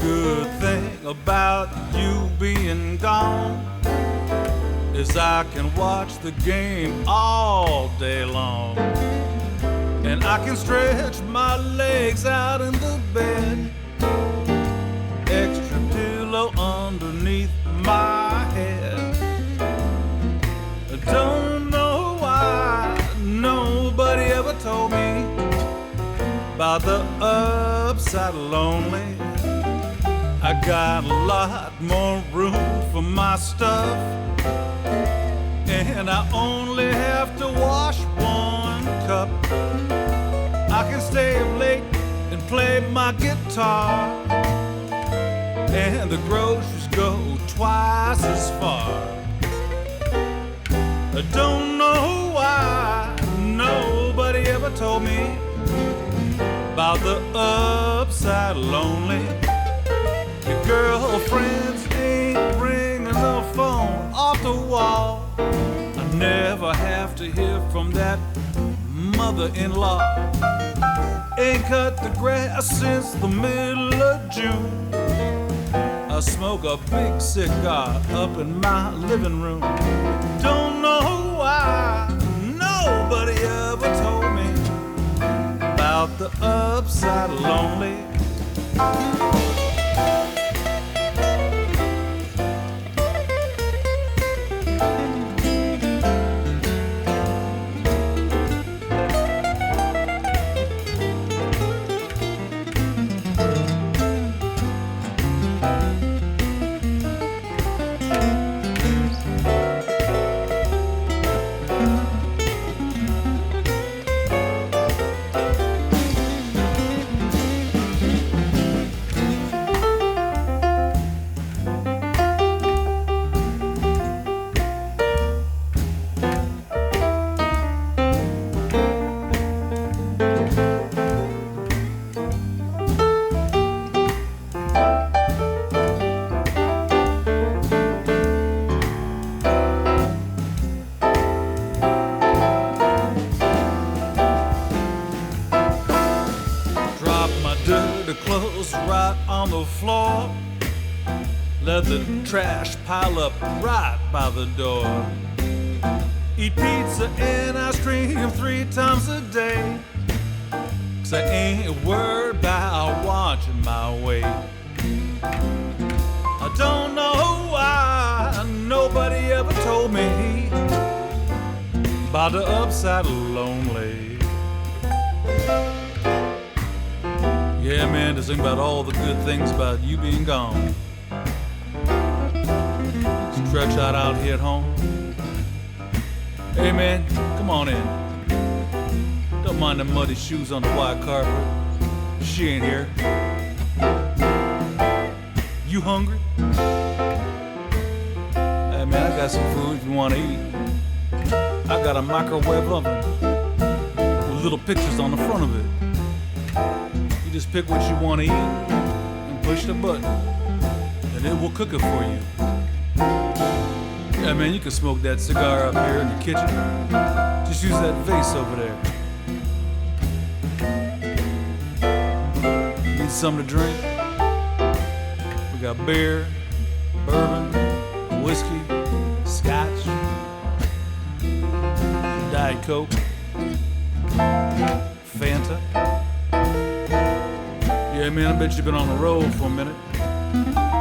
good thing about you being gone is I can watch the game all day long. And I can stretch my legs out in the bed, extra pillow underneath my head. I don't know why nobody ever told me about the upside of lonely. I got a lot more room for my stuff, and I only have to wash one cup. I can stay up late and play my guitar, and the groceries go twice as far. I don't know why nobody ever told me about the upside of lonely. Your girlfriends ain't ringing the phone off the wall. I never have to hear from that mother-in-law. Ain't cut the grass since the middle of June. I smoke a big cigar up in my living room. Don't know why nobody ever told me about the upside of lonely. Clothes right on the floor. Let the trash pile up right by the door. Eat pizza and ice cream 3 times a day, 'cause I ain't worried about watching my weight. I don't know why nobody ever told me about the upside of lonely. Yeah, man, just think about all the good things about you being gone. Stretch out here at home. Hey, man, come on in. Don't mind the muddy shoes on the white carpet. She ain't here. You hungry? Hey, man, I got some food if you want to eat. I got a microwave oven with little pictures on the front of it. Just pick what you want to eat and push the button, and it will cook it for you. Yeah, man, you can smoke that cigar up here in the kitchen. Just use that vase over there. Need something to drink? We got beer, bourbon, whiskey, scotch, Diet Coke, Fanta. Yeah, man, I bet you've been on the road for a minute.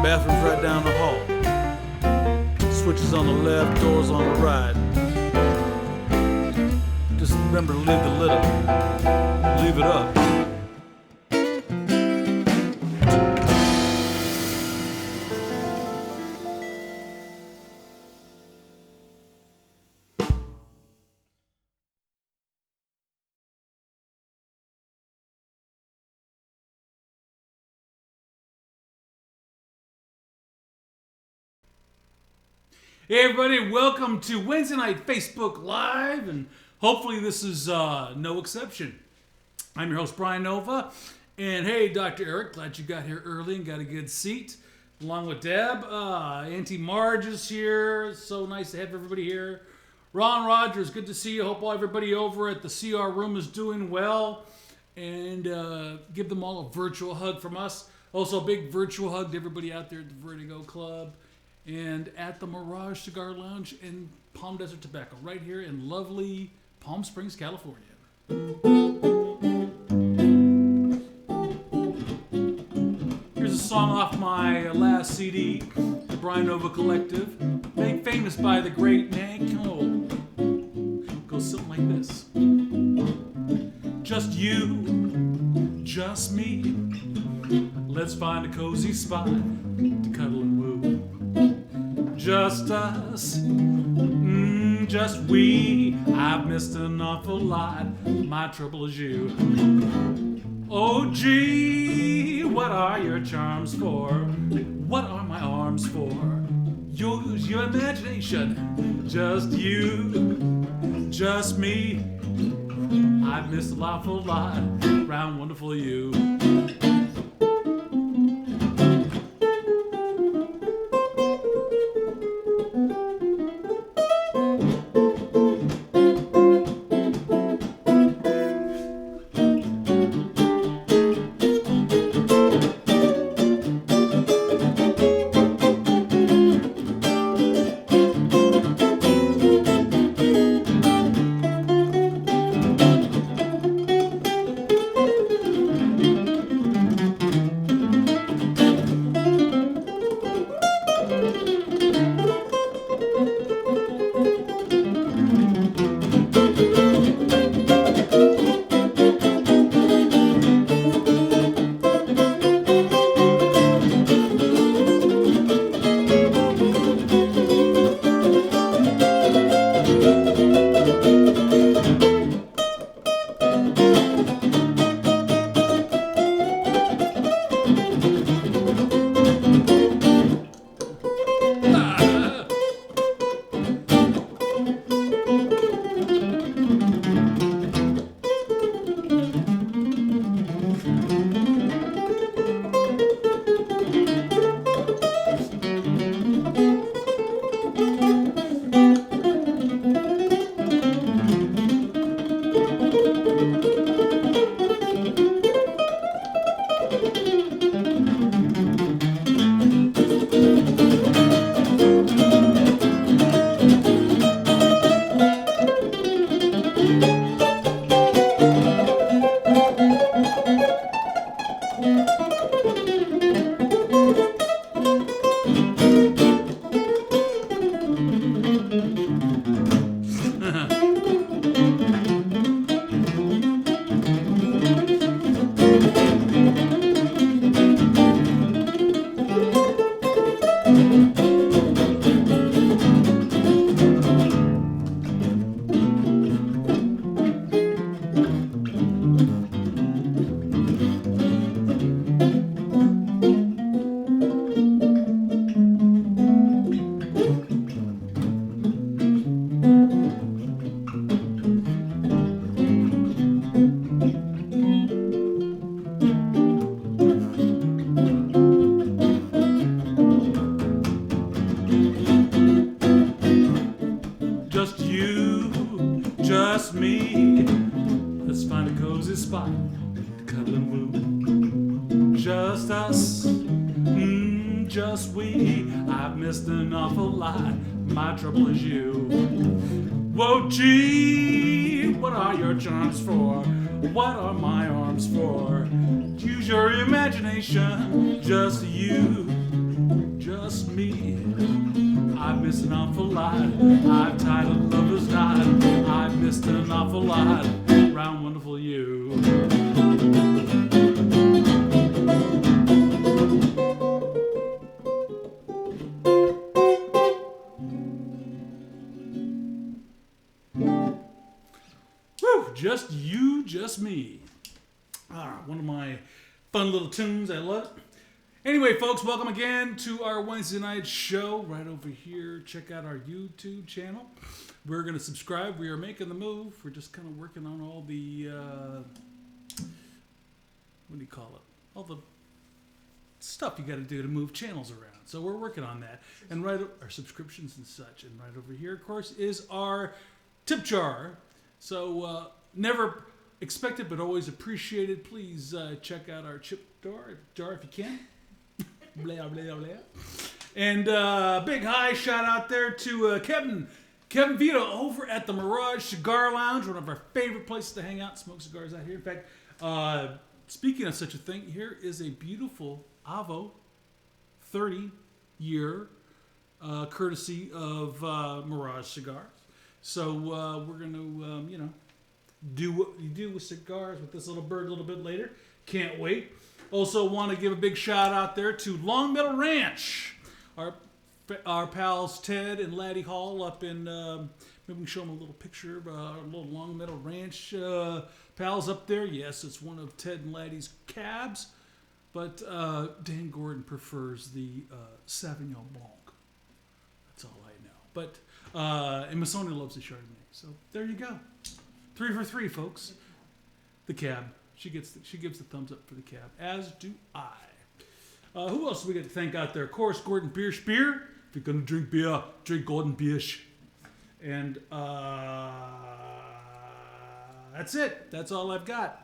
Bathroom's right down the hall. Switches on the left, doors on the right. Just remember to leave the lid up. Leave it up. Hey everybody, welcome to Wednesday Night Facebook Live, and hopefully this is no exception. I'm your host, Brian Nova, and hey, Dr. Eric, glad you got here early and got a good seat, along with Deb. Auntie Marge is here, so nice to have everybody here. Ron Rogers, good to see you. Hope everybody over at the CR room is doing well, and give them all a virtual hug from us. Also, a big virtual hug to everybody out there at the Vertigo Club and at the Mirage Cigar Lounge in Palm Desert Tobacco, right here in lovely Palm Springs, California. Here's a song off my last CD, the Brian Nova Collective, made famous by the great Nat King Cole. Goes something like this. Just you, just me. Let's find a cozy spot to cuddle and woo. Just us, just we. I've missed an awful lot. My trouble is you. Oh gee, what are your charms for? What are my arms for? Use your imagination. Just you, just me. I've missed an awful lot. Round wonderful you. Just us, just we. I've missed an awful lot. My trouble is you. Whoa, gee, what are your charms for? What are my arms for? Use your imagination. Just you, just me. I've missed an awful lot. I've tied a lover's knot. I've missed an awful lot. Round wonderful you. Just you, just me. One of my fun little tunes. I love it. Anyway, folks, welcome again to our Wednesday night show right over here. Check out our YouTube channel. We're going to subscribe. We are making the move. We're just kind of working on all the, what do you call it? All the stuff you got to do to move channels around. So we're working on that. And our subscriptions and such. And right over here, of course, is our tip jar. So never expected but always appreciated. Please check out our chip jar if you can. Blah, blah, blah. And big hi shout out there to Kevin Vito over at the Mirage Cigar Lounge, one of our favorite places to hang out and smoke cigars out here. In fact, speaking of such a thing, here is a beautiful Avo 30-year courtesy of Mirage Cigars. So we're going to, do what you do with cigars with this little bird a little bit later. Can't wait. Also want to give a big shout out there to Long Meadow Ranch. Our pals Ted and Laddie Hall up in, maybe we can show them a little picture of our little Long Meadow Ranch pals up there. Yes, it's one of Ted and Laddie's cabs, but Dan Gordon prefers the Sauvignon Blanc. That's all I know. But, and Massonia loves the Chardonnay. So there you go. 3 for 3, folks. The cab. She gives the thumbs up for the cab, as do I. Who else do we got to thank out there? Of course, Gordon Biersch Beer. If you're going to drink beer, drink Gordon Biersch. And that's it. That's all I've got.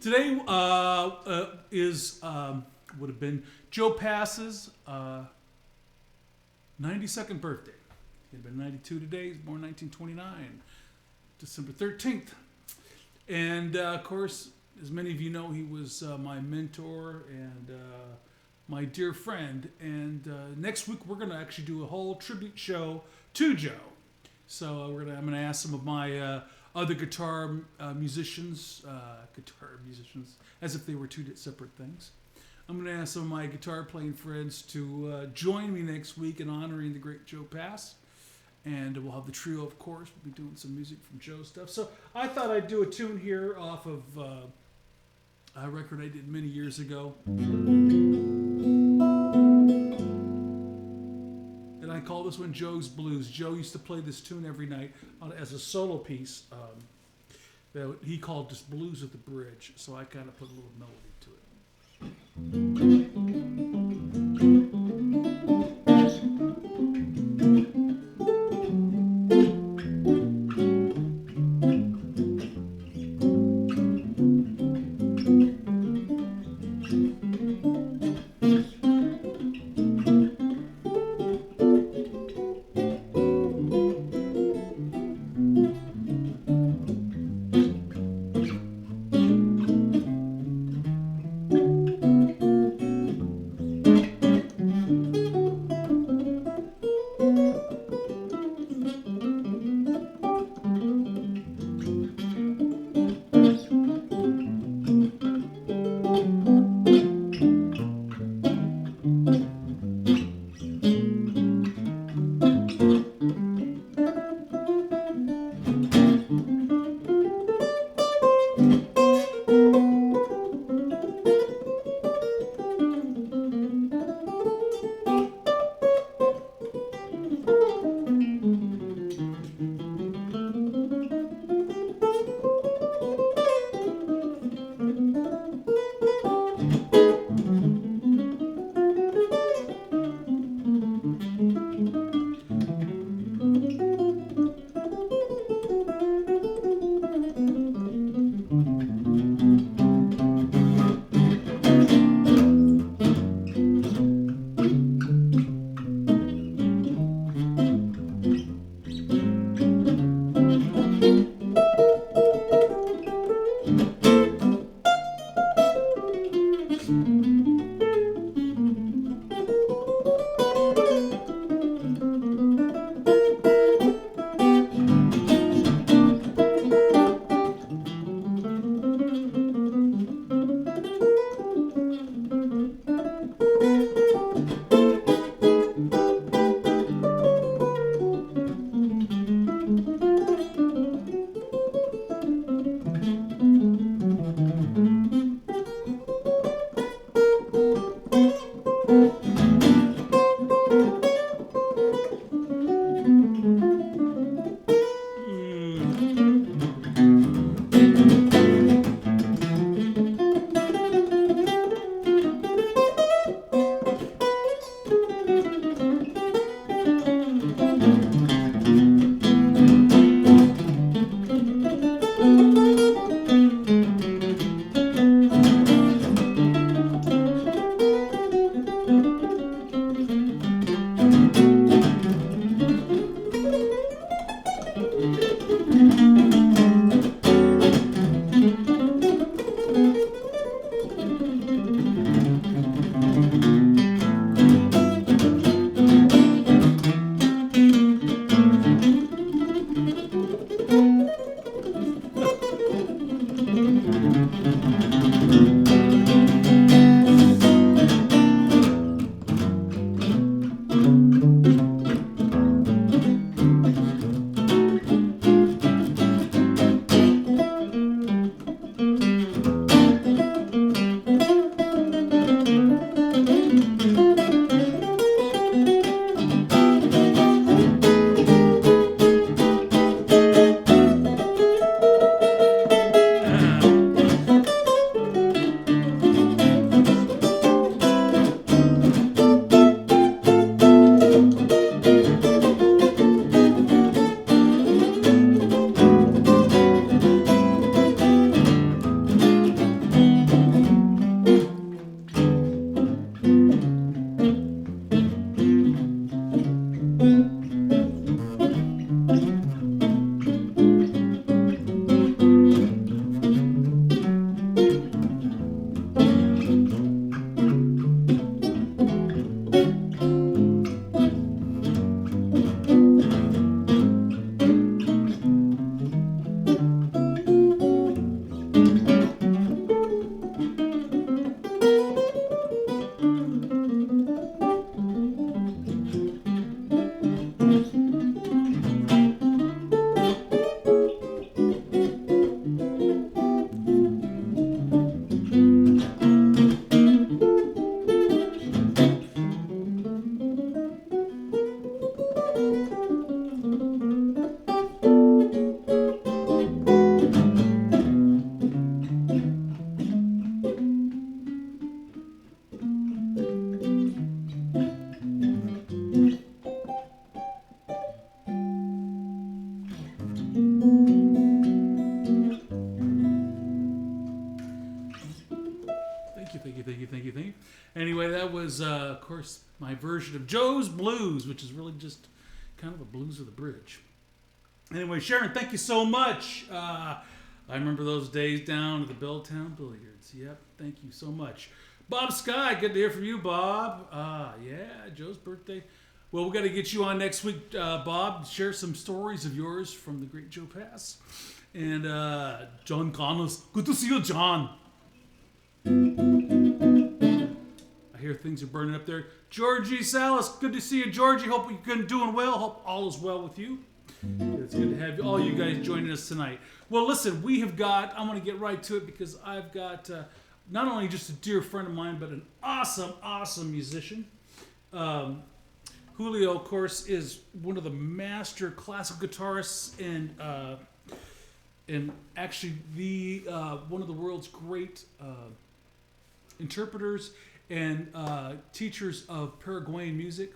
Today would have been Joe Pass's 92nd birthday. He had been 92 today. He's born 1929, December 13th. And of course, as many of you know, he was my mentor and my dear friend. And next week we're going to actually do a whole tribute show to Joe. So I'm going to ask some of my other guitar musicians, as if they were two separate things. I'm going to ask some of my guitar playing friends to join me next week in honoring the great Joe Pass. And we'll have the trio, of course. We'll be doing some music from Joe's stuff. So I thought I'd do a tune here off of a record I did many years ago. And I call this one Joe's Blues. Joe used to play this tune every night as a solo piece that he called just Blues with the Bridge. So I kind of put a little melody to it. was, of course, my version of Joe's Blues, which is really just kind of a blues of the bridge. Anyway, Sharon, thank you so much. I remember those days down at the Belltown Billiards. Yep, thank you so much. Bob Sky, good to hear from you, Bob. Yeah, Joe's birthday. Well, we got to get you on next week, Bob. Share some stories of yours from the great Joe Pass. And John Connors, good to see you, John. I hear things are burning up there. Georgie Salas, good to see you, Georgie. Hope you're doing well. Hope all is well with you. It's good to have all you guys joining us tonight. Well, listen, I want to get right to it because I've got not only just a dear friend of mine, but an awesome musician. Julio, of course, is one of the master classical guitarists and actually one of the world's great interpreters and teachers of Paraguayan music,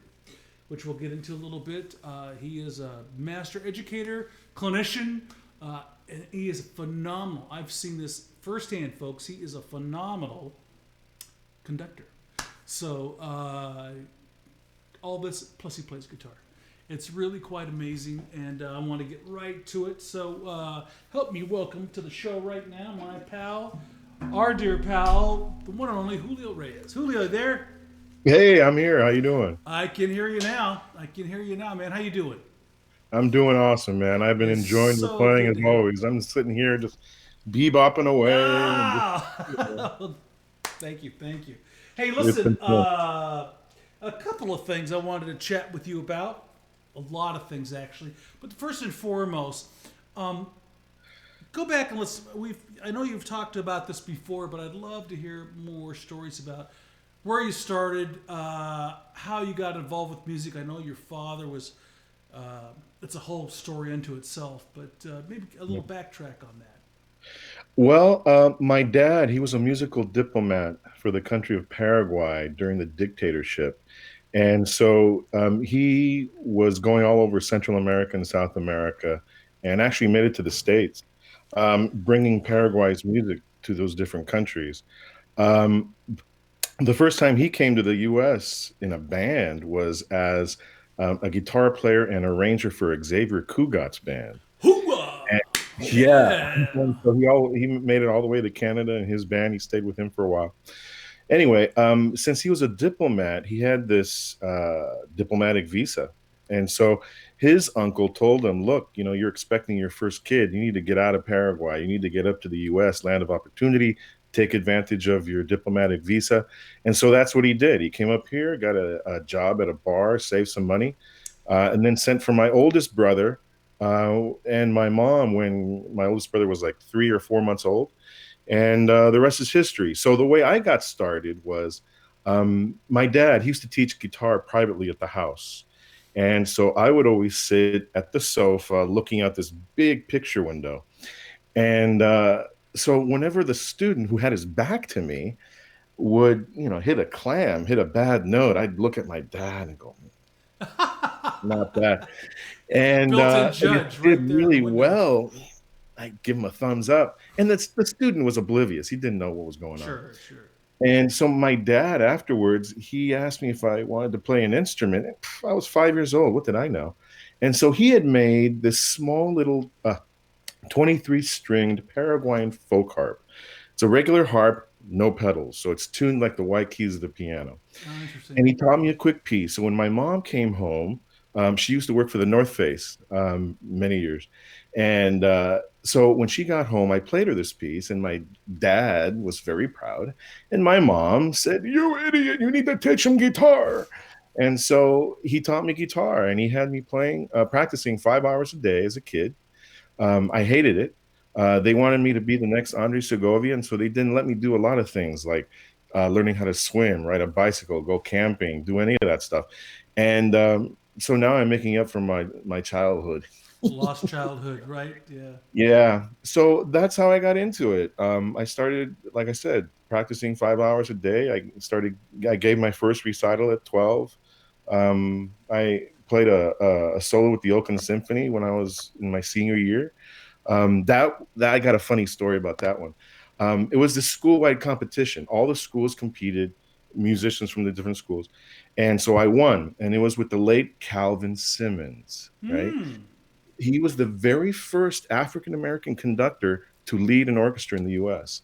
which we'll get into a little bit. He is a master educator, clinician, and he is phenomenal. I've seen this firsthand, folks. He is a phenomenal conductor. So all this, plus he plays guitar. It's really quite amazing, and I want to get right to it. So help me welcome to the show right now my pal, our dear pal, the one and only Julio Reyes. Julio, there? Hey, I'm here. How you doing? I can hear you now. Man. How you doing? I'm doing awesome, man. I've been It's enjoying the so playing good as to hear. always. I'm sitting here just bebopping away. Ah! Thank you. Hey, It's listen, been fun. a couple of things I wanted to chat with you about. A lot of things, actually. But first and foremost, go back and I know you've talked about this before, but I'd love to hear more stories about where you started, how you got involved with music. I know your father was, it's a whole story unto itself, but maybe a little backtrack on that. Well, my dad, he was a musical diplomat for the country of Paraguay during the dictatorship. And so he was going all over Central America and South America and actually made it to the States, bringing Paraguay's music to those different countries. Um, the first time he came to the US in a band was as a guitar player and arranger for Xavier Cugat's band. Hooah! And yeah, Yeah! and so he made it all the way to Canada and his band. He stayed with him for a while. Anyway, since he was a diplomat, he had this diplomatic visa. And so his uncle told him, look, you're expecting your first kid. You need to get out of Paraguay. You need to get up to the US, land of opportunity, take advantage of your diplomatic visa. And so that's what he did. He came up here, got a job at a bar, saved some money, and then sent for my oldest brother and my mom when my oldest brother was like 3 or 4 months old. And the rest is history. So the way I got started was my dad, he used to teach guitar privately at the house. And so I would always sit at the sofa looking out this big picture window. And so whenever the student who had his back to me would, hit a bad note, I'd look at my dad and go, not that. And Built-in if he judge did right there in the really window. well, I give him a thumbs up. And the student was oblivious. He didn't know what was going on. Sure. And so my dad afterwards, he asked me if I wanted to play an instrument. I was 5 years old. What did I know? And so he had made this small little 23 stringed Paraguayan folk harp. It's a regular harp, no pedals. So it's tuned like the white keys of the piano. Oh, interesting. And he taught me a quick piece. So when my mom came home, she used to work for the North Face many years. And so when she got home, I played her this piece, and my dad was very proud. And my mom said, "You idiot, you need to teach him guitar." And so he taught me guitar, and he had me practicing 5 hours a day as a kid. I hated it. They wanted me to be the next Andre Segovia, and so they didn't let me do a lot of things like learning how to swim, ride a bicycle, go camping, do any of that stuff. And so now I'm making up for my childhood. Lost childhood, right? Yeah. Yeah. So that's how I got into it. I started, like I said, practicing 5 hours a day. I gave my first recital at 12. I played a solo with the Oakland Symphony when I was in my senior year. That I got a funny story about that one. It was this school-wide competition. All the schools competed musicians from the different schools. And so I won, and it was with the late Calvin Simmons, right? He was the very first African American conductor to lead an orchestra in the US.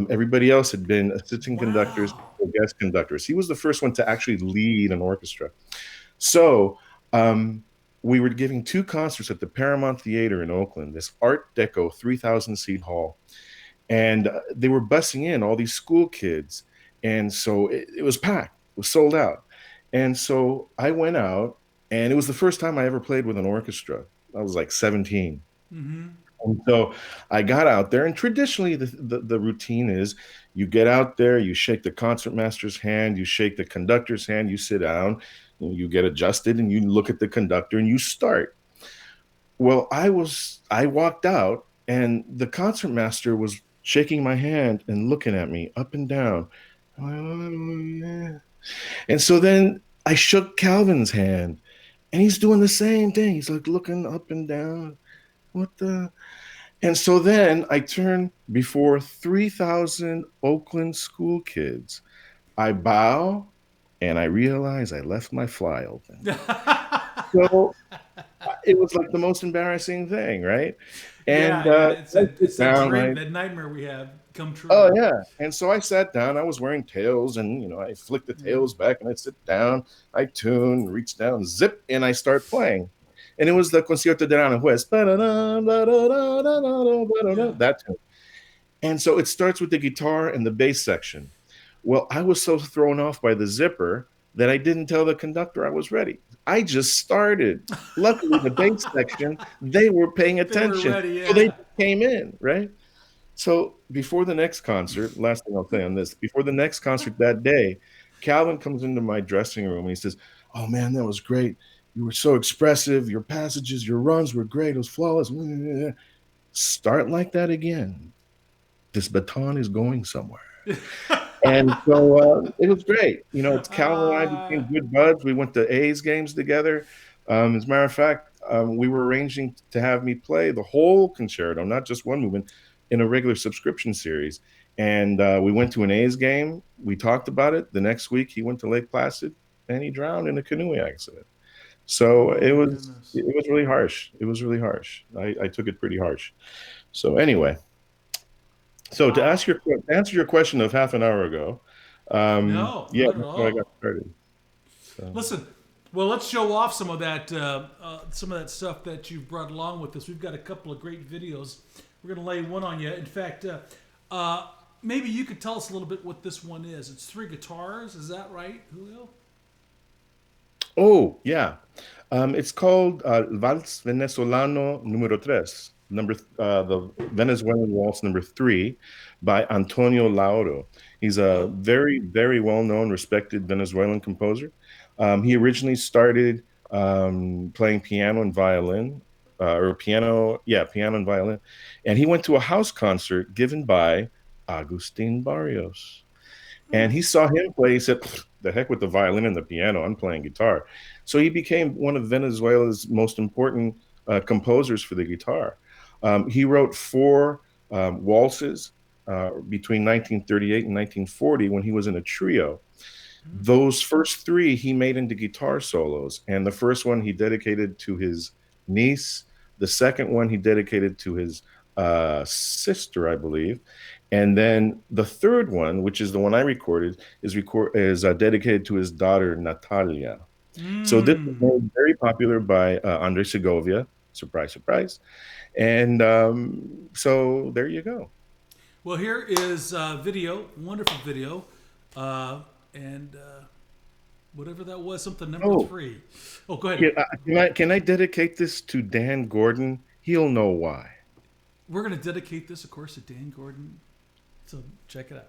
Everybody else had been assistant conductors Wow. or guest conductors. He was the first one to actually lead an orchestra. So we were giving 2 concerts at the Paramount Theater in Oakland, this Art Deco 3,000 seat hall. And they were bussing in all these school kids. And so it was packed, it was sold out. And so I went out, and it was the first time I ever played with an orchestra. I was like 17. Mm-hmm. And so I got out there, and traditionally the routine is you get out there, you shake the concertmaster's hand, you shake the conductor's hand, you sit down, you get adjusted, and you look at the conductor and you start. Well, I walked out, and the concertmaster was shaking my hand and looking at me up and down. And so then I shook Calvin's hand, and he's doing the same thing. He's like looking up and down. What the? And so then I turned before 3,000 Oakland school kids. I bow, and I realize I left my fly open. So it was like the most embarrassing thing, right? And Yeah. It's I that sit down, dream, right? that nightmare we have come Oh true. yeah. And so I sat down. I was wearing tails, and I flick the tails back, and I sit down. I tune, reach down, zip, and I start playing. And it was the Concierto de Aranjuez, Yeah. that tune. And so it starts with the guitar and the bass section. Well, I was so thrown off by the zipper that I didn't tell the conductor I was ready. I just started. Luckily, the bass section, they were paying They were attention. ready, So they yeah. came in, right? So before the next concert, last thing I'll say on this, before the next concert that day, Calvin comes into my dressing room and he says, "Oh man, that was great. You were so expressive. Your passages, your runs were great. It was flawless. Start like that again. This baton is going somewhere." And so it was great. It's Calvin and I Uh, became good buds. We went to A's games together. As a matter of fact, we were arranging to have me play the whole concerto, not just one movement, in a regular subscription series. And we went to an A's game. We talked about it. The next week, he went to Lake Placid, and he drowned in a canoe accident. So oh it my was goodness. it was really harsh. It was really harsh. I took it pretty harsh. So anyway, so to Wow. answer your question of half an hour ago, No, yeah, not at that's how I got all. started. So, Listen, well, let's show off some of that stuff that you've brought along with us. We've got a couple of great videos. We're going to lay one on you. In fact, maybe you could tell us a little bit what this one is. It's 3 guitars. Is that right, Julio? oh yeah, it's called Vals Venezolano Número Tres, the Venezuelan Waltz number 3 by Antonio Lauro. He's a Oh. very, very well-known, respected Venezuelan composer. He originally started playing piano and violin, or piano, yeah, piano and violin, and he went to a house concert given by Agustin Barrios. And he saw him play. He said, "The heck with the violin and the piano. I'm playing guitar." So he became one of Venezuela's most important composers for the guitar. He wrote 4 waltzes between 1938 and 1940 when he was in a trio. Those first 3 he made into guitar solos. And the first one he dedicated to his niece. The second one he dedicated to his sister, I believe. And then the third one, which is the one I recorded, is dedicated to his daughter Natalia. So this was Mm. made very popular by Andre Segovia. Surprise, surprise. And so there you go. Well, here is video, wonderful video, and whatever that was, something number Oh, 3. Oh, go ahead. can I dedicate this to Dan Gordon? He'll know why. We're going to dedicate this, of course, to Dan Gordon. So check it out.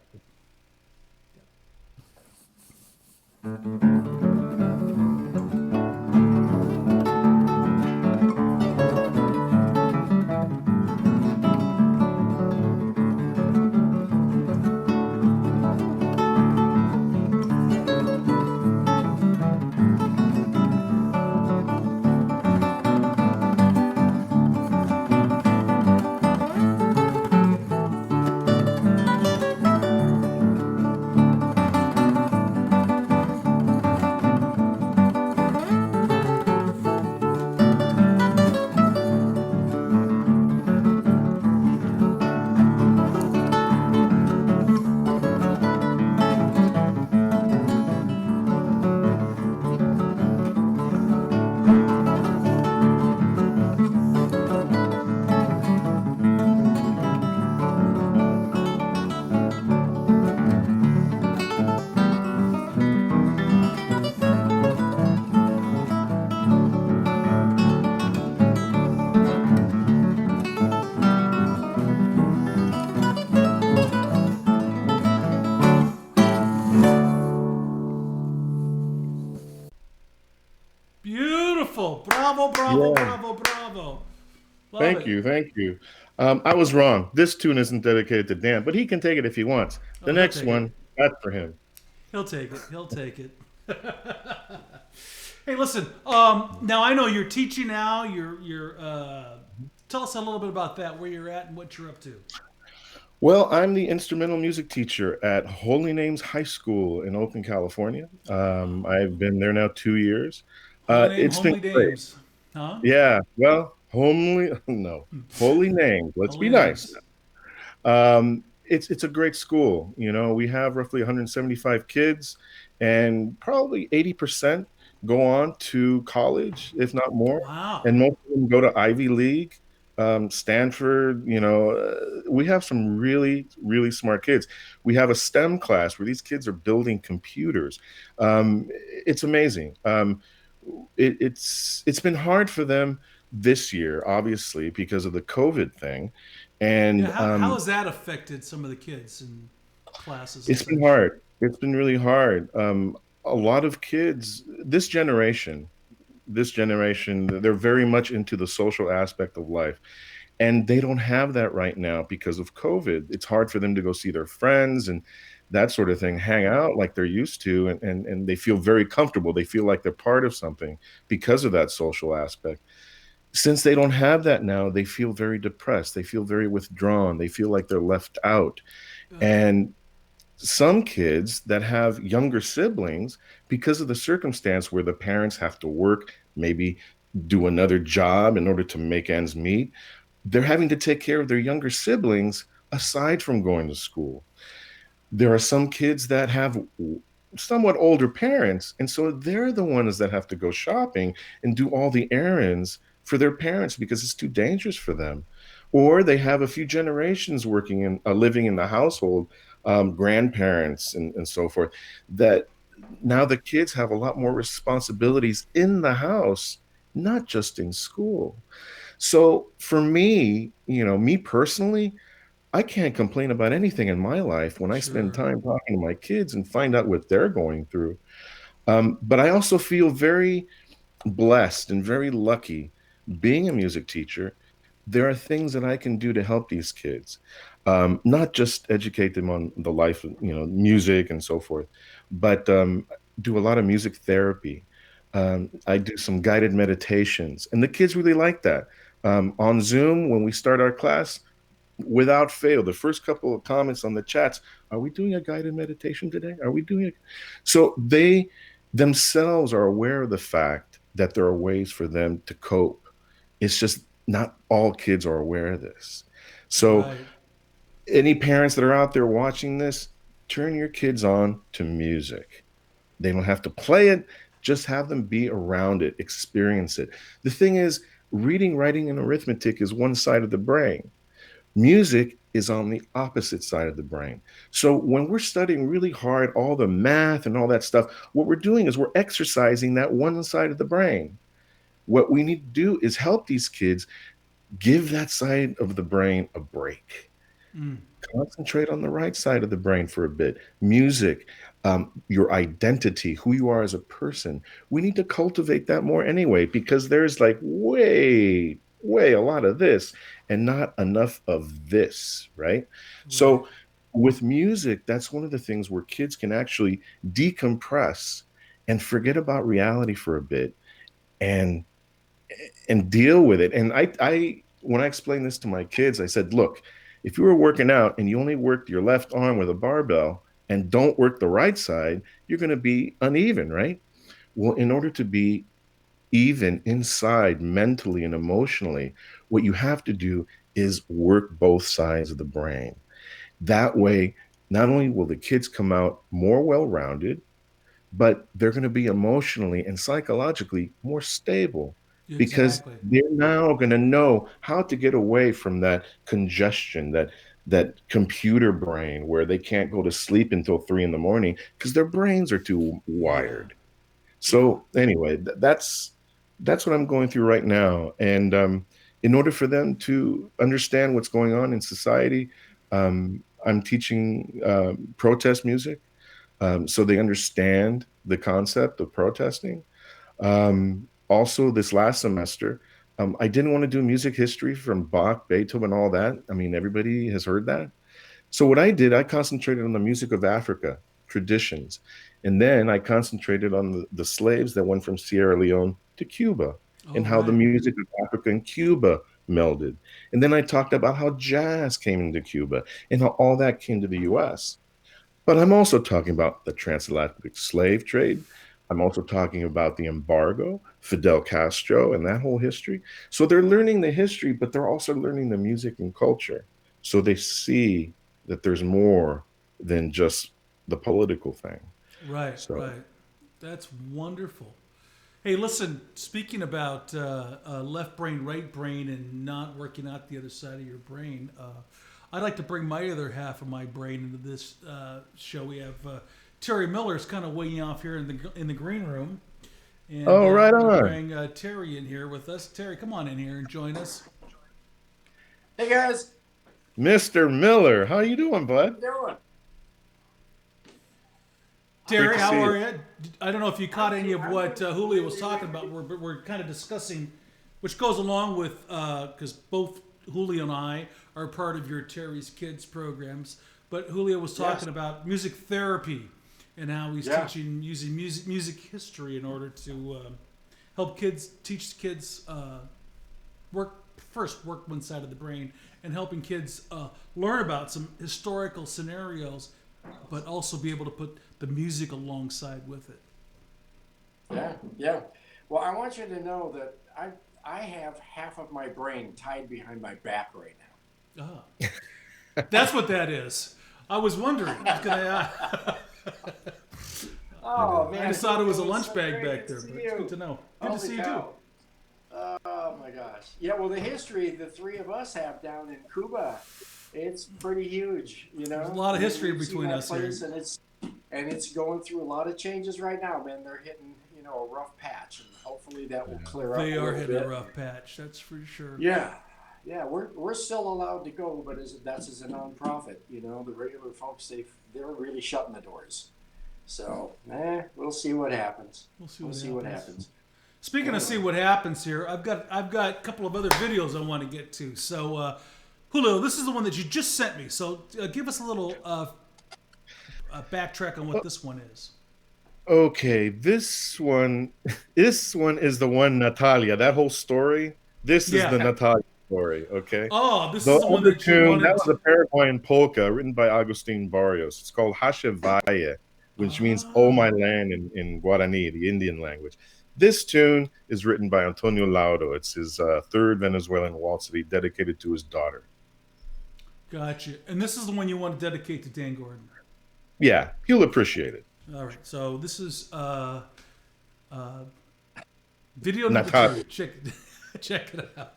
beautiful. Bravo, bravo, Yeah. bravo, bravo. Love Thank it. you. Thank you. I was wrong. This tune isn't dedicated to Dan, but he can take it if he wants. The Oh, he'll next take it. one, that's for him. He'll take it. He'll take it. Hey, listen. Now I know you're teaching now. You're. Tell us a little bit about that. Where you're at and what you're up to. Well, I'm the instrumental music teacher at Holy Names High School in Oakland, California. I've been there now 2 years. Holy name, It's been homely great. dames. Huh? Yeah. Well, homely, no, Holy Names. Let's Holy be nice. names. It's a great school. You know, we have roughly 175 kids, and probably 80% go on to college, if not more. Wow. And most of them go to Ivy League, Stanford. We have some really, really smart kids. We have a STEM class where these kids are building computers. It's amazing. It's been hard for them this year, obviously, because of the COVID thing. Yeah. And How has that affected some of the kids and classes and it's been such? hard. It's been really hard. A lot of kids, this generation, they're very much into the social aspect of life. And they don't have that right now because of COVID. It's hard for them to go see their friends and that sort of thing, hang out like they're used to, and they feel very comfortable. They feel like they're part of something because of that social aspect. Since they don't have that now, they feel very depressed. They feel very withdrawn. They feel like they're left out. And some kids that have younger siblings, because of the circumstance where the parents have to work, maybe do another job in order to make ends meet, they're having to take care of their younger siblings aside from going to school. There are some kids that have somewhat older parents, and so they're the ones that have to go shopping and do all the errands for their parents because it's too dangerous for them. Or they have a few generations working in living in the household, grandparents and so forth, that now the kids have a lot more responsibilities in the house, not just in school. So for me, me personally, I can't complain about anything in my life when I spend Sure. time talking to my kids and find out what they're going through. But I also feel very blessed and very lucky being a music teacher. There are things that I can do to help these kids, not just educate them on the life of, music and so forth, but do a lot of music therapy. I do some guided meditations, and the kids really like that. On Zoom, when we start our class, without fail, the first couple of comments on the chats, are we doing a guided meditation today? Are we doing it? So they themselves are aware of the fact that there are ways for them to cope. It's just not all kids are aware of this. So Right. any parents that are out there watching this, turn your kids on to music. They don't have to play it, just have them be around it, experience it. The thing is, reading, writing, and arithmetic is one side of the brain. Music is on the opposite side of the brain. So when we're studying really hard, all the math and all that stuff, what we're doing is we're exercising that one side of the brain. What we need to do is help these kids give that side of the brain a break. Mm. Concentrate on the right side of the brain for a bit. Music, your identity, who you are as a person. We need to cultivate that more anyway, because there's like way a lot of this and not enough of this, right? Right. So with music, that's one of the things where kids can actually decompress and forget about reality for a bit and deal with it. And I when I explained this to my kids, I said, look, if you were working out and you only worked your left arm with a barbell and don't work the right side, you're going to be uneven, right? Well, in order to be even inside mentally and emotionally, what you have to do is work both sides of the brain. That way, not only will the kids come out more well-rounded, but they're going to be emotionally and psychologically more stable because Exactly. they're now going to know how to get away from that congestion, that computer brain where they can't go to sleep until 3 in the morning because their brains are too Yeah. wired. Yeah. So anyway, that's what I'm going through right now. And in order for them to understand what's going on in society, I'm teaching protest music, so they understand the concept of protesting. Also, this last semester, I didn't want to do music history from Bach, Beethoven, all that. I mean, everybody has heard that. So what I did, I concentrated on the music of Africa, traditions. And then I concentrated on the slaves that went from Sierra Leone to Cuba Oh, and how the right. music of Africa and Cuba melded. And then I talked about how jazz came into Cuba and how all that came to the US. But I'm also talking about the transatlantic slave trade. I'm also talking about the embargo, Fidel Castro, and that whole history. So they're learning the history, but they're also learning the music and culture. So they see that there's more than just the political thing. Right, So, right. That's wonderful. Hey, listen, speaking about left brain, right brain, and not working out the other side of your brain, I'd like to bring my other half of my brain into this show. We have Terry Miller's kind of weighing off here in the green room. And oh, right we on. bring Terry in here with us. Terry, come on in here and join us. Hey guys, Mr. Miller, how you doing, how you bud? doing? Great Terry, to how see are you. you? I don't know if you caught any of what Julio was talking about. We're kind of discussing, which goes along with, because both Julio and I are part of your Terry's Kids programs. But Julio was Yes. talking about music therapy and how he's Yeah. teaching using music history in order to help kids, teach kids work one side of the brain, and helping kids learn about some historical scenarios, but also be able to put the music alongside with it. Yeah, yeah. Well, I want you to know that I have half of my brain tied behind my back right Ah, that's what that is. I was wondering. I was gonna, now. Oh I man, just thought it was a Julio, lunch so bag great back to there, see but it's good you. to know. Good to Holy see you too. cow! Oh my gosh. Yeah. Well, the history the three of us have down in Cuba, it's pretty huge. You There's a know, lot of I mean, history we've seen between that us here. place, and it's going through a lot of changes right now, man. They're hitting a rough patch, and hopefully that will clear up They a are little hitting a bit. rough patch, that's for sure. Yeah, yeah, we're still allowed to go, but that's as a nonprofit. The regular folks they're really shutting the doors. So, we'll see what happens. We'll see We'll what see what happens. happens. Speaking of see Anyway, what happens here, I've got a couple of other videos I want to get to. So, Julio, this is the one that you just sent me. So, give us a little backtrack on what this one is. Okay, this one is the one Natalia. That whole story. This is the Yeah. Natalia story. Okay. Oh, this The is the one other that you tune, that wanted was to. a Paraguayan polka written by Agustin Barrios. It's called Hashe Valle, which means "Oh Ah, my land" in Guarani, the Indian language. This tune is written by Antonio Laudo. It's his third Venezuelan waltz that he dedicated to his daughter. gotcha. And this is the one you want to dedicate to Dan Gordon. Yeah, he'll appreciate it. All right. So this is uh, video number Natalia. 2. Check check it out.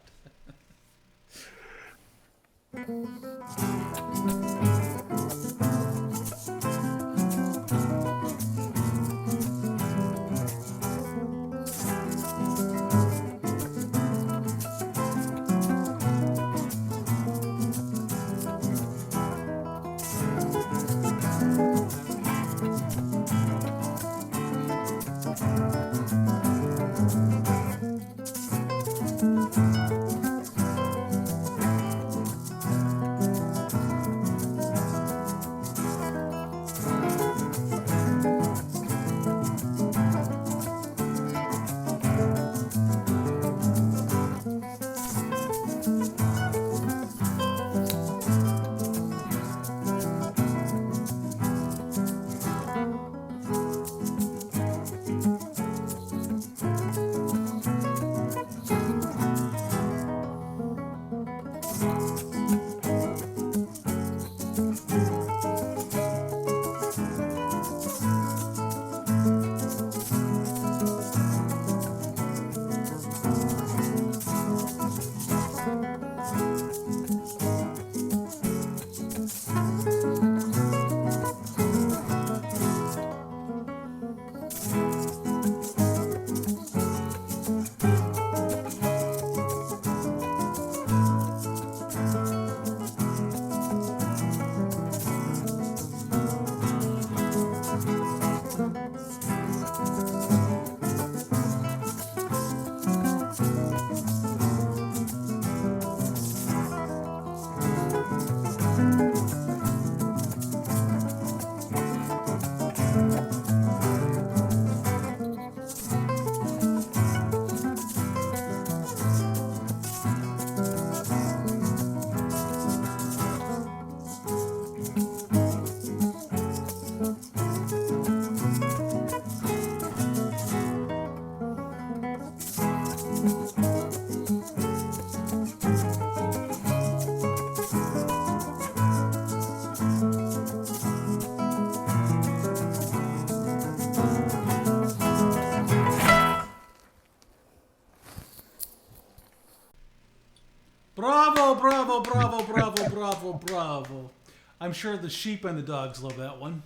Bravo, bravo, bravo, bravo, bravo, bravo. I'm sure the sheep and the dogs love that one.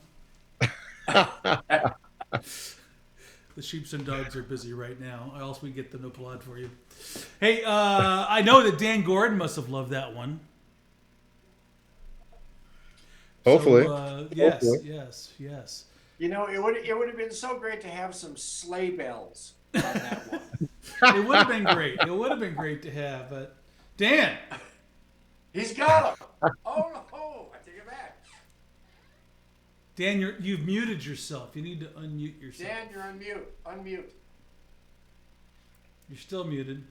The sheeps and dogs are busy right now, or else we get them to applaud for you. Hey, I know that Dan Gordon must have loved that one. Hopefully. So, yes, Hopefully. yes. You know, it would have been so great to have some sleigh bells on that one. It would have been great. It would have been great to have, but Dan. He's got them. Oh no, I take it back. Dan, you've muted yourself. You need to unmute yourself. Dan, you're on mute. Unmute. You're still muted.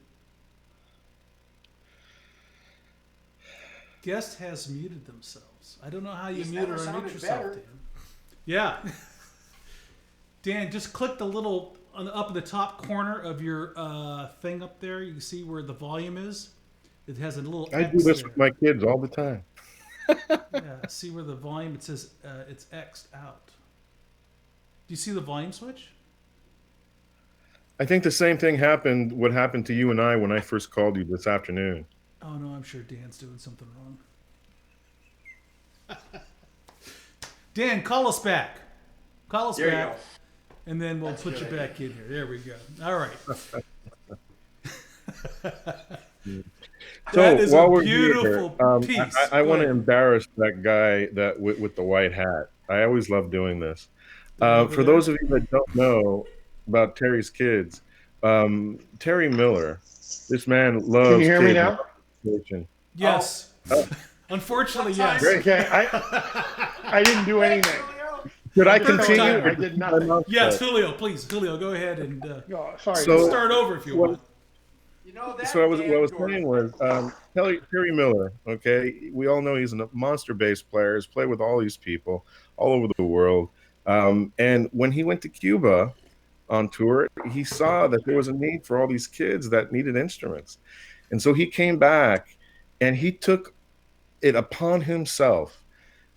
Guest has muted themselves. I don't know how you He's mute or never unmute sounded yourself, better. Dan. Yeah. Dan, just click the little up in the top corner of your thing up there. You can see where the volume is. It has a little I X do this there. with my kids all the time. Yeah, see where the volume, it says it's X'd out. Do you see the volume switch? I think the same thing happened. What happened to you and I when I first called you this afternoon? Oh no, I'm sure Dan's doing something wrong. Dan, call us back. Call us There you back, go. and then we'll That's put a you good back in here. There we go. All right. So That is while a we're beautiful here, piece. I Go want to ahead. embarrass that guy that with the white hat. I always love doing this. Over For there? those of you that don't know about Terry's kids, Terry Miller, this man loves Can you hear me kids. now? Yes. Oh. Unfortunately, What time yes. is Okay, I didn't do anything. Should I Third continue? time. or I did just nothing. my mouth Yes, shut? Julio, please. Julio, go ahead and Oh, sorry. So- start over if you what- want. You know that. So what I was Dan saying Gordon. was Terry Miller. Okay, we all know he's a monster bass player. He's played with all these people all over the world. And when he went to Cuba on tour, he saw that there was a need for all these kids that needed instruments, and so he came back and he took it upon himself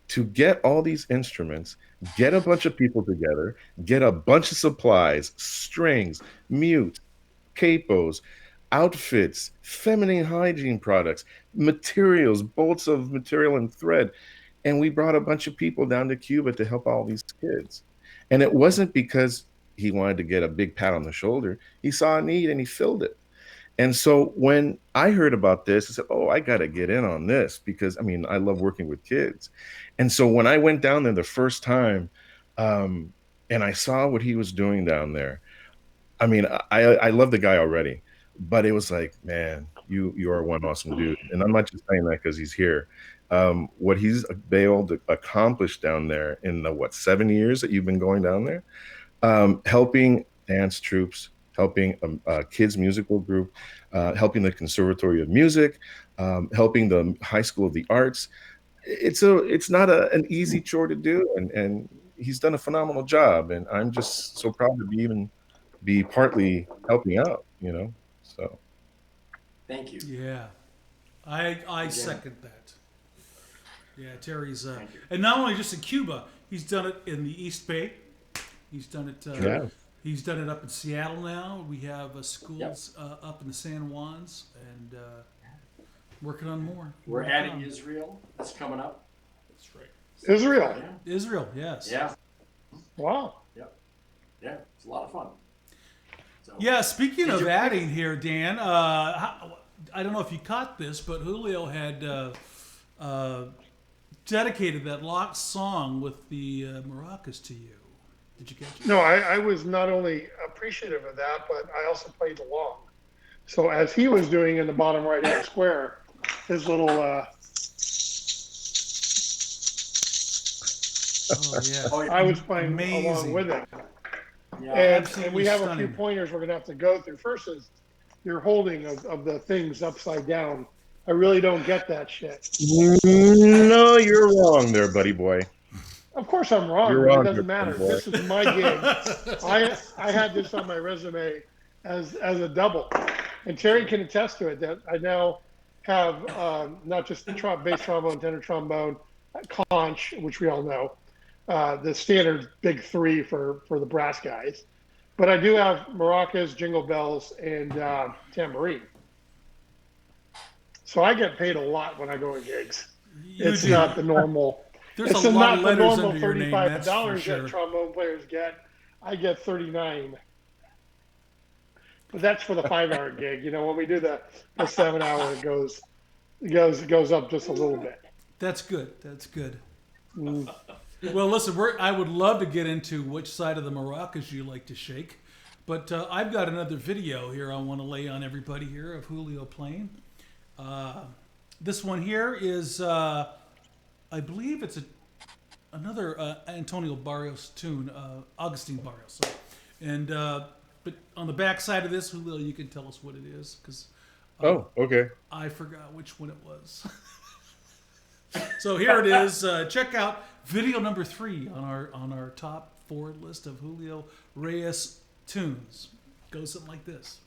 to get all these instruments, get a bunch of people together, get a bunch of supplies, strings, mute, capos, outfits, feminine hygiene products, materials, bolts of material and thread. And we brought a bunch of people down to Cuba to help all these kids. And it wasn't because he wanted to get a big pat on the shoulder. He saw a need and he filled it. And so when I heard about this, I said, oh, I got to get in on this because, I mean, I love working with kids. And so when I went down there the first time and I saw what he was doing down there, I mean, I love the guy already, but it was like, man, you are one awesome dude. And I'm not just saying that because he's here. What he's been able to accomplish down there in the, 7 years that you've been going down there, helping dance troops, helping a kids musical group, helping the Conservatory of Music, helping the High School of the Arts. It's not an easy chore to do, and he's done a phenomenal job. And I'm just so proud to be partly helping out, So Thank you. Yeah. I second that. Yeah, Terry's Thank you. and not only just in Cuba, he's done it in the East Bay. He's done it Yeah. He's done it up in Seattle now. We have schools up in the San Juans and working on more. We're More to adding come. Israel. That's coming up. That's right. Israel. Yeah. Israel, yes. Yeah. Wow. Yeah. It's a lot of fun. So, Yeah, speaking Did of you- adding here, Dan, I don't know if you caught this, but Julio had dedicated that lost song with the maracas to you. Did you catch it? No, I was not only appreciative of that, but I also played along. So as he was doing in the bottom right-hand square, his little Oh, yeah. Oh, yeah. I was playing Amazing. along with him. Yeah. And Absolutely we have a stunning. few pointers we're going to have to go through. First is your holding of the things upside down. I really don't get that shit. No, you're wrong there, buddy boy. Of course I'm wrong, You're but wrong, it doesn't good matter. boy. This is my gig. I had this on my resume as a double. And Terry can attest to it that I now have not just the bass trombone, tenor trombone, conch, which we all know, the standard big three for the brass guys. But I do have maracas, jingle bells, and tambourine. So I get paid a lot when I go to gigs. You It's do. not the normal. There's It's a lot not of the letters normal under your name, $35 that's for sure. that trombone players get. I get 39. But that's for the 5-hour gig. You know, when we do the 7-hour, it goes up just a little bit. That's good. That's good. Mm. Well, listen, I would love to get into which side of the maracas you like to shake, but I've got another video here I want to lay on everybody here of Julio playing. This one here is, I believe it's another Antonio Barrios tune, Augustine Barrios. Sorry. And but on the back side of this, Julio, you can tell us what it is, because Oh, okay. I forgot which one it was. So here it is. Check out video number 3 on our top 4 list of Julio Reyes tunes. Goes something like this.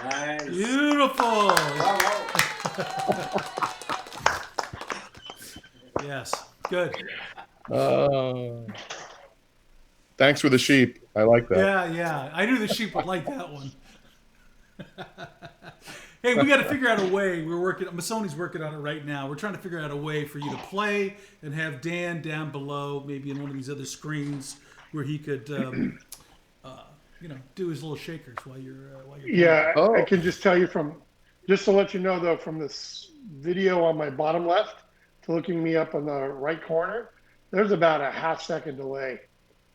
Nice. Beautiful. Bravo. Yes. Good. Thanks for the sheep. I like that. Yeah. I knew the sheep would like that one. Hey, we got to figure out a way. Masoni's working on it right now. We're trying to figure out a way for you to play and have Dan down below, maybe in one of these other screens, where he could, do his little shakers while you're. Yeah, Oh. I can just tell you just to let you know though, from this video on my bottom left to looking me up on the right corner, there's about a half-second delay.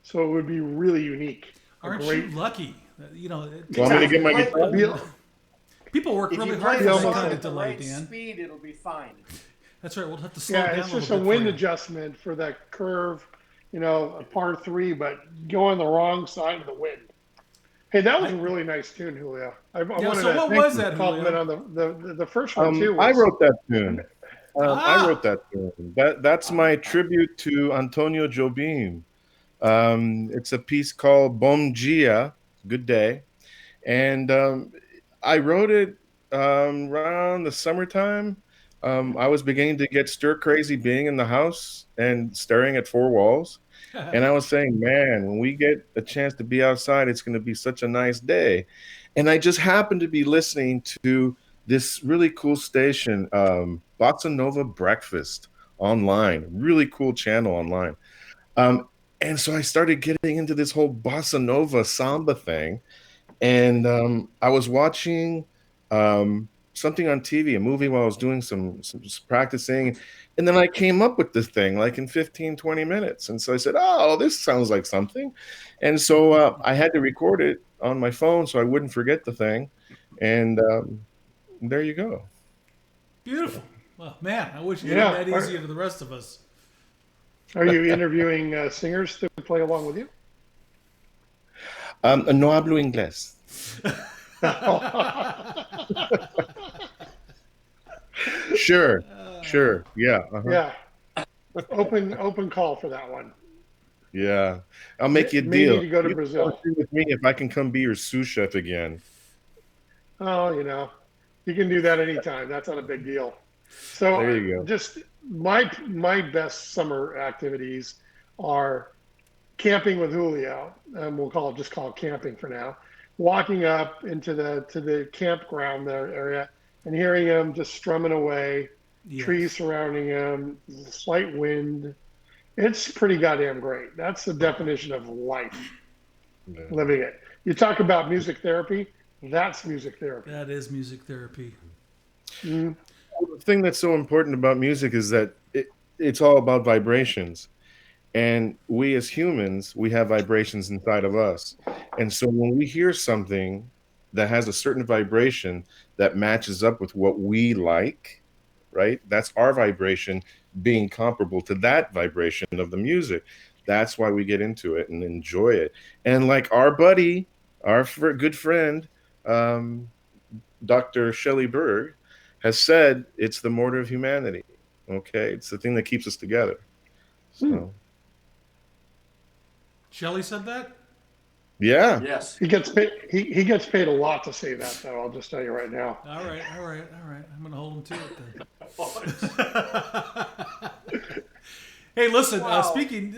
So it would be really unique. Aren't you lucky? Want me to get my guitar? People work If really you hard play for the that song kind of at the delay, right Dan. speed, it'll be fine. That's right. We'll have to slow Yeah, down it's a little just a bit for wind you. adjustment for that curve, a par 3, but go on the wrong side of the wind. Hey, that was a really nice tune, Julio. I wanted so to what was that, compliment Julio? on the first one too. I Was, wrote that tune. I wrote that tune. That's my tribute to Antonio Jobim. It's a piece called Bom Dia, Good Day. And I wrote it around the summertime. I was beginning to get stir crazy being in the house and staring at 4 walls. And I was saying, man, when we get a chance to be outside, it's going to be such a nice day. And I just happened to be listening to this really cool station, Bossa Nova Breakfast online, really cool channel online. And so I started getting into this whole Bossa Nova samba thing. And I was watching something on TV, a movie while I was doing some practicing. And then I came up with this thing like in 15, 20 minutes. And so I said, oh, this sounds like something. And so I had to record it on my phone so I wouldn't forget the thing. And there you go. Beautiful. Well, man, I wish it Yeah. had that easier to the rest of us. Are you interviewing singers to play along with you? No hablo inglés. Sure. Sure. Yeah. Uh-huh. Yeah. Open call for that one. Yeah. I'll make you a May deal. need to go to You Brazil. come with me if I can come be your sous chef again. Oh, you can do that anytime. That's not a big deal. So There you go. just my best summer activities are camping with Julio, and we'll just call it camping for now. Walking up into the campground there area and hearing him just strumming away, Yes. trees surrounding him, slight wind. It's pretty goddamn great. That's the definition of life, Yeah. living it. You talk about music therapy, that's music therapy. That is music therapy. Mm. The thing that's so important about music is that it's all about vibrations. And we as humans, we have vibrations inside of us. And so when we hear something that has a certain vibration that matches up with what we like, right? That's our vibration being comparable to that vibration of the music. That's why we get into it and enjoy it. And like our buddy, our good friend, Dr. Shelley Berg, has said, it's the mortar of humanity. Okay. It's the thing that keeps us together. So. Shelley said that? Yeah. Yes. He gets paid. He gets paid a lot to say that, though. I'll just tell you right now. All right. I'm going to hold him to it then. Hey, listen, Wow. Speaking,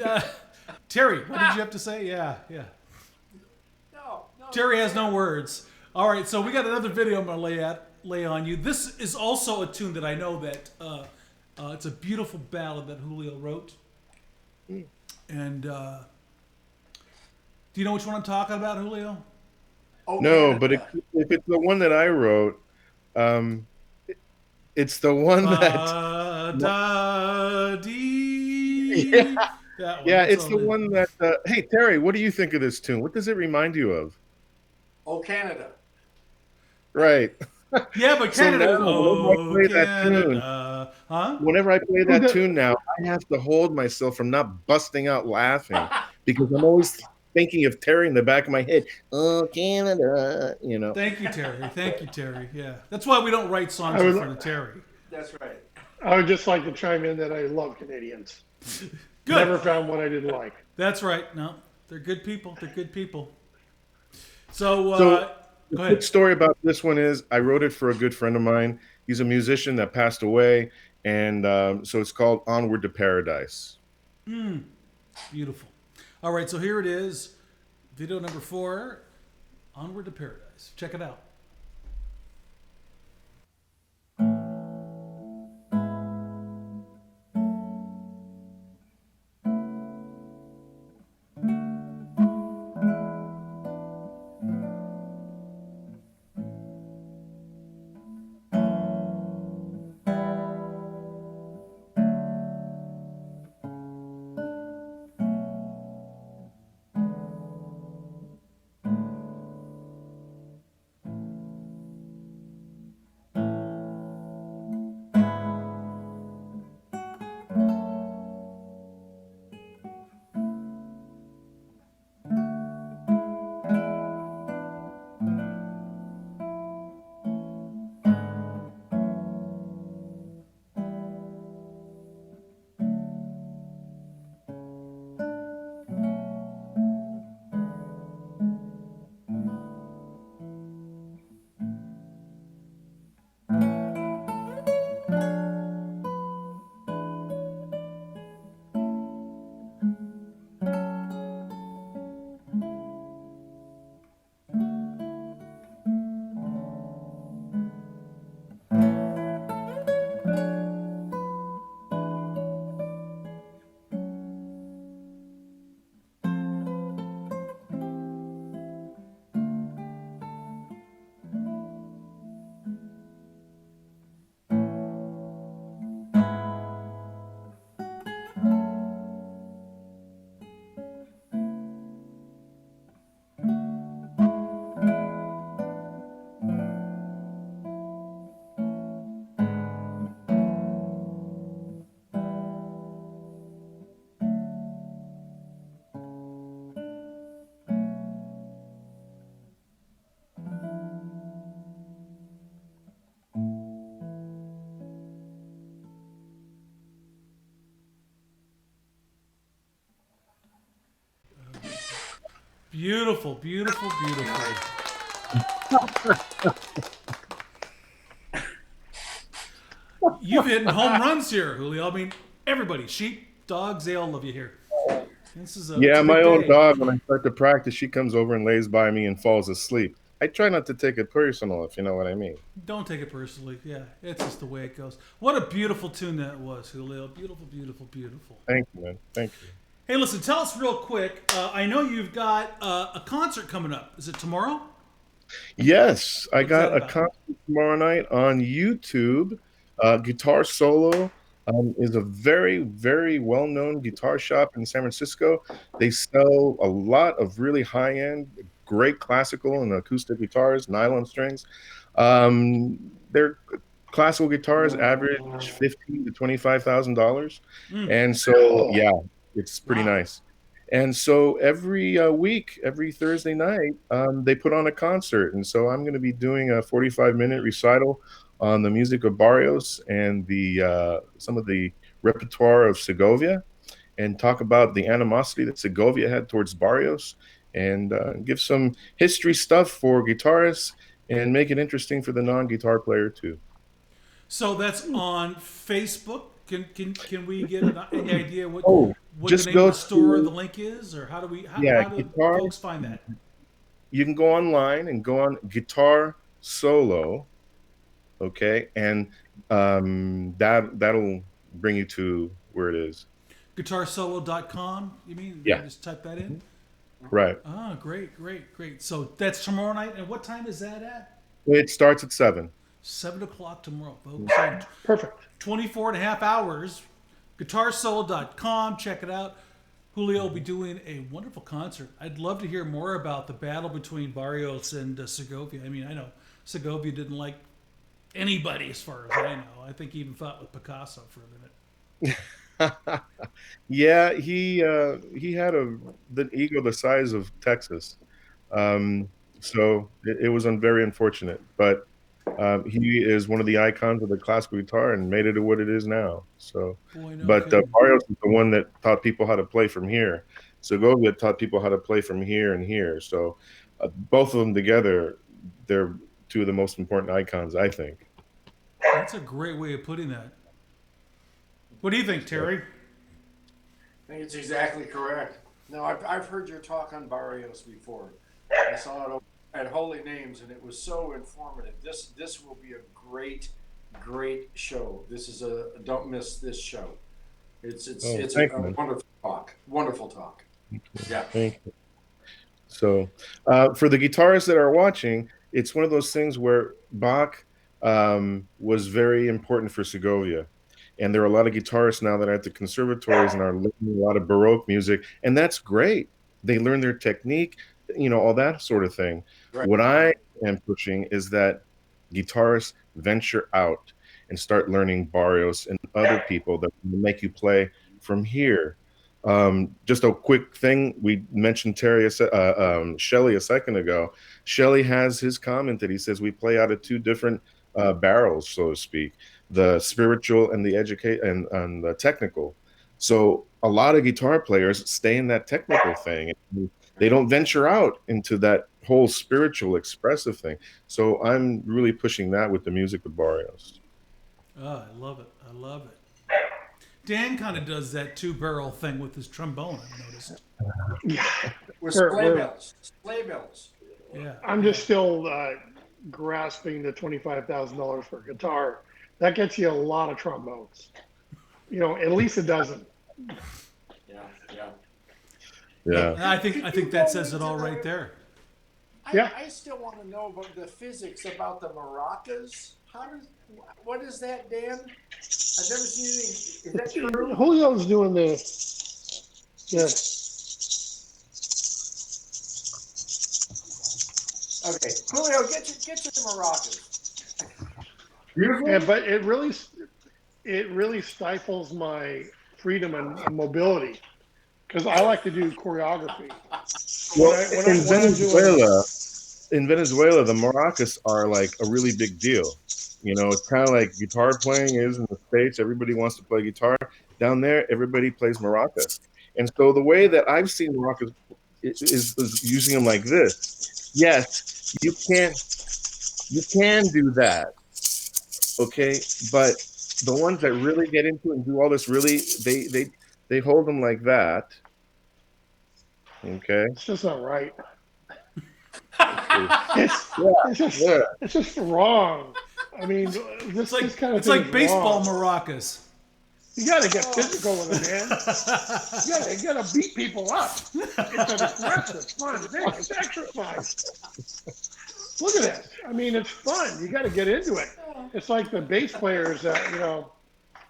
Terry, what did you have to say? Yeah. No. Terry has no words. All right, so we got another video I'm going to lay on you. This is also a tune that I know that it's a beautiful ballad that Julio wrote. And do you know which one I'm talking about, Julio? Oh, No, Canada. but if it's the one that I wrote, it's the one that. Da-dee. Yeah, That one, yeah, that's it's all the it- one that. Hey, Terry, what do you think of this tune? What does it remind you of? Oh, Canada. Right. Yeah, but So Canada. now, Oh, whenever I play that tune, Canada. Huh? whenever I play that tune now, I have to hold myself from not busting out laughing because I'm always thinking of Terry in the back of my head. Oh, Canada, Thank you, Terry. Yeah. That's why we don't write songs in front of Terry. That's right. I would just like to chime in that I love Canadians. Good. Never found one I didn't like. That's right. No, they're good people. So, So, the go quick ahead. story about this one is I wrote it for a good friend of mine. He's a musician that passed away, and so it's called "Onward to Paradise." Beautiful. All right, so here it is. Video number 4, Onward to Paradise. Check it out. Beautiful, beautiful, beautiful. You've hit home runs here, Julio. I mean, everybody, sheep, dogs, they all love you here. This is Yeah, it's a my big own day. dog, when I start to practice, she comes over and lays by me and falls asleep. I try not to take it personal, if you know what I mean. Don't take it personally. Yeah, it's just the way it goes. What a beautiful tune that was, Julio. Beautiful, beautiful, beautiful. Thank you, man. Thank you. Hey, listen, tell us real quick. I know you've got a concert coming up. Is it tomorrow? Yes, I What's got that a about? concert tomorrow night on YouTube. Guitar Solo is a very, very well-known guitar shop in San Francisco. They sell a lot of really high-end, great classical and acoustic guitars, nylon strings. Their classical guitars average $15,000 to $25,000, Mm. and so yeah, it's pretty Wow. nice. And so every week, every Thursday night, they put on a concert. And so I'm going to be doing a 45-minute recital on the music of Barrios and the some of the repertoire of Segovia, and talk about the animosity that Segovia had towards Barrios, and give some history stuff for guitarists and make it interesting for the non-guitar player too. So that's on Facebook. Can we get any idea Oh, what the just name of go the store, to, the link is, or yeah, how do guitar. folks find that? You can go online and go on Guitar Solo, okay, and that'll bring you to where it is. GuitarSolo.com. You mean Yeah, just type that in? right. Ah, great, great, great. So that's tomorrow night, and what time is that at? It starts at 7. 7 o'clock tomorrow, folks. So Perfect. 24 and a half hours. GuitarSolo.com. Check it out. Julio will be doing a wonderful concert. I'd love to hear more about the battle between Barrios and Segovia. I mean, I know Segovia didn't like anybody as far as I know. I think he even fought with Picasso for a minute. Yeah, he had the ego the size of Texas, so it was very unfortunate. But he is one of the icons of the classical guitar and made it to what it is now. So, Boy, no but kidding. Barrios is the one that taught people how to play from here. Segovia taught people how to play from here and here. So, both of them together, they're two of the most important icons, I think. That's a great way of putting that. What do you think, Terry? I think it's exactly correct. No, I've heard your talk on Barrios before. I saw it at Holy Names, and it was so informative. This will be a great show. This is a don't miss this show. Oh, It's thank a you, man. wonderful talk. Wonderful talk. Yeah. Thank you. So, for the guitarists that are watching, it's one of those things where Bach was very important for Segovia. And there are a lot of guitarists now that are at the conservatories and are learning a lot of Baroque music. And that's great. They learn their technique, all that sort of thing. Right. What I am pushing is that guitarists venture out and start learning Barrios and other people that will make you play from here. Just a quick thing. We mentioned Shelley a second ago. Shelley has his comment that he says we play out of two different barrels, so to speak, the spiritual and the and the technical. So a lot of guitar players stay in that technical thing. They don't venture out into that whole spiritual expressive thing. So I'm really pushing that with the music of Barrios. Oh, I love it. I love it. Dan kind of does that two-barrel thing with his trombone, I've noticed. With We're- sleigh we're- bells. Sleigh bells. Yeah. I'm just still grasping the $25,000 for a guitar. That gets you a lot of trombones. At least a dozen. Yeah, yeah. Yeah. And I think that says it all right there. Yeah. I still want to know about the physics about the maracas. What is that, Dan? I've never seen anything. Is that true? Julio's doing the. Yeah. Okay, Julio, get your maracas. Beautiful. Yeah, but it really stifles my freedom and mobility because I like to do choreography. Well, When in Venezuela, the maracas are like a really big deal. It's kind of like guitar playing is in the States. Everybody wants to play guitar. Down there, everybody plays maracas. And so the way that I've seen maracas is using them like this. Yes, you can do that, okay, but the ones that really get into it and do all this really, they hold them like that, okay. It's just not right. Yeah, It's just wrong. I mean, this kind of it's thing like is baseball wrong. maracas. You got to get physical with it, man. You got to beat people up. It's an aggressive, fun thing. It's exercise. Look at this. I mean, it's fun. You got to get into it. It's like the bass players that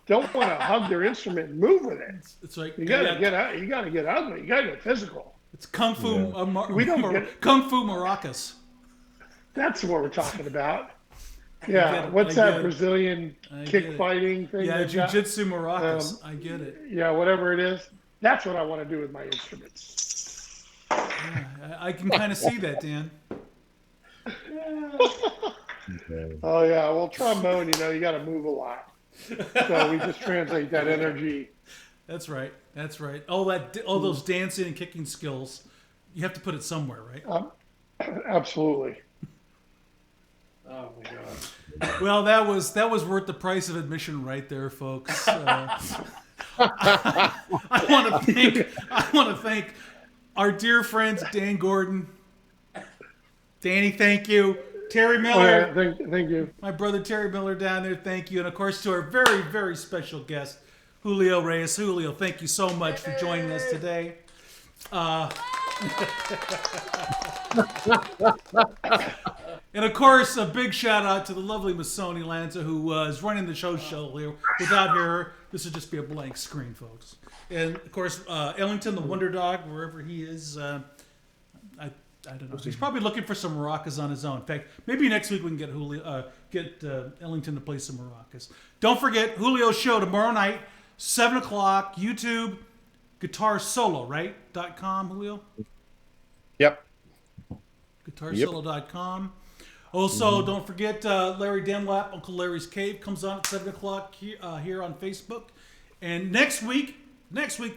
don't want to hug their instrument and move with it. It's like You got to get out. You got to get ugly. You got to get physical. It's kung fu. We don't get kung fu maracas. That's what we're talking about. I Yeah. get it. What's I that get it. Brazilian I kick get it. fighting thing? Yeah, they've got? jiu-jitsu maracas. I get it. Yeah, whatever it is. That's what I want to do with my instruments. Yeah, I can kind of see that, Dan. okay. Oh yeah. Well, trombone, you got to move a lot. So we just translate that energy. That's right. That's right. All those dancing and kicking skills, you have to put it somewhere, right? Absolutely. Oh my God. Well, that was worth the price of admission, right there, folks. I want to thank our dear friends Dan Gordon, Danny. Thank you, Terry Miller. Oh, yeah, thank you. My brother Terry Miller down there, thank you. And of course to our very, very special guest, Julio Reyes. Julio, thank you so much for joining us today. And of course, a big shout out to the lovely Miss Sony Lanza, who is running the show here. Without her, this would just be a blank screen, folks. And of course, Ellington, the Wonder Dog, wherever he is, I don't know. He's probably looking for some maracas on his own. In fact, maybe next week we can get Ellington to play some maracas. Don't forget Julio's show tomorrow night, 7 o'clock. YouTube, guitarsolo, right? .com, Julio. Yep. Guitarsolo.com. Also, don't forget Larry Dunlap, Uncle Larry's Cave comes on at 7 o'clock here on Facebook. And next week,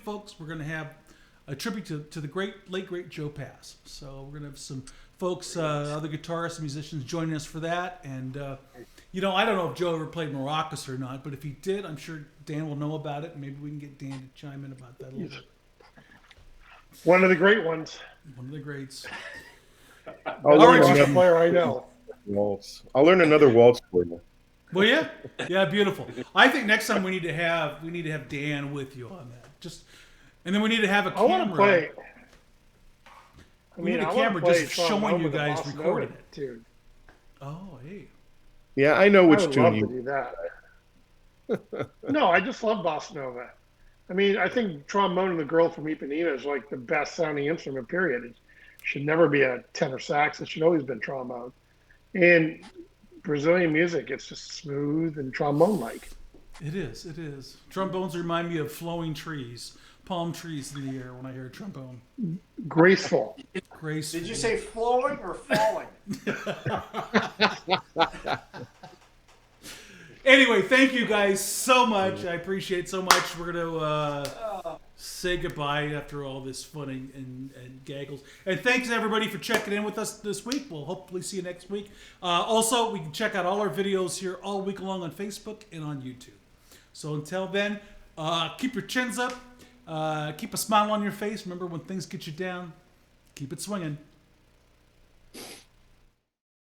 folks, we're going to have a tribute to the late great Joe Pass. So we're going to have some folks, other guitarists and musicians joining us for that. And, I don't know if Joe ever played maracas or not, but if he did, I'm sure Dan will know about it. And maybe we can get Dan to chime in about that a little bit. One of the great ones. One of the greats. I'll All right, player I know. Waltz. I'll learn another waltz for you. Well, yeah, beautiful. I think next time we need to have Dan with you on that. And then we need to have a camera. I want to play. We need a camera just showing you guys recording it, dude. Oh, hey. Yeah, I know which I would tune love you. to do that. No, I just love bossa nova. I mean, I think trombone and the girl from Ipanema is like the best sounding instrument. Period. It should never be a tenor sax. It should always been trombone. And Brazilian music, it's just smooth and trombone-like. It is. Trombones remind me of flowing trees, palm trees in the air when I hear a trombone. Graceful. Graceful. Did you say flowing or falling? Anyway, thank you guys so much. I appreciate it so much. We're going to say goodbye after all this fun and gaggles. And thanks, everybody, for checking in with us this week. We'll hopefully see you next week. Also, we can check out all our videos here all week long on Facebook and on YouTube. So until then, keep your chins up. Keep a smile on your face. Remember, when things get you down, keep it swinging.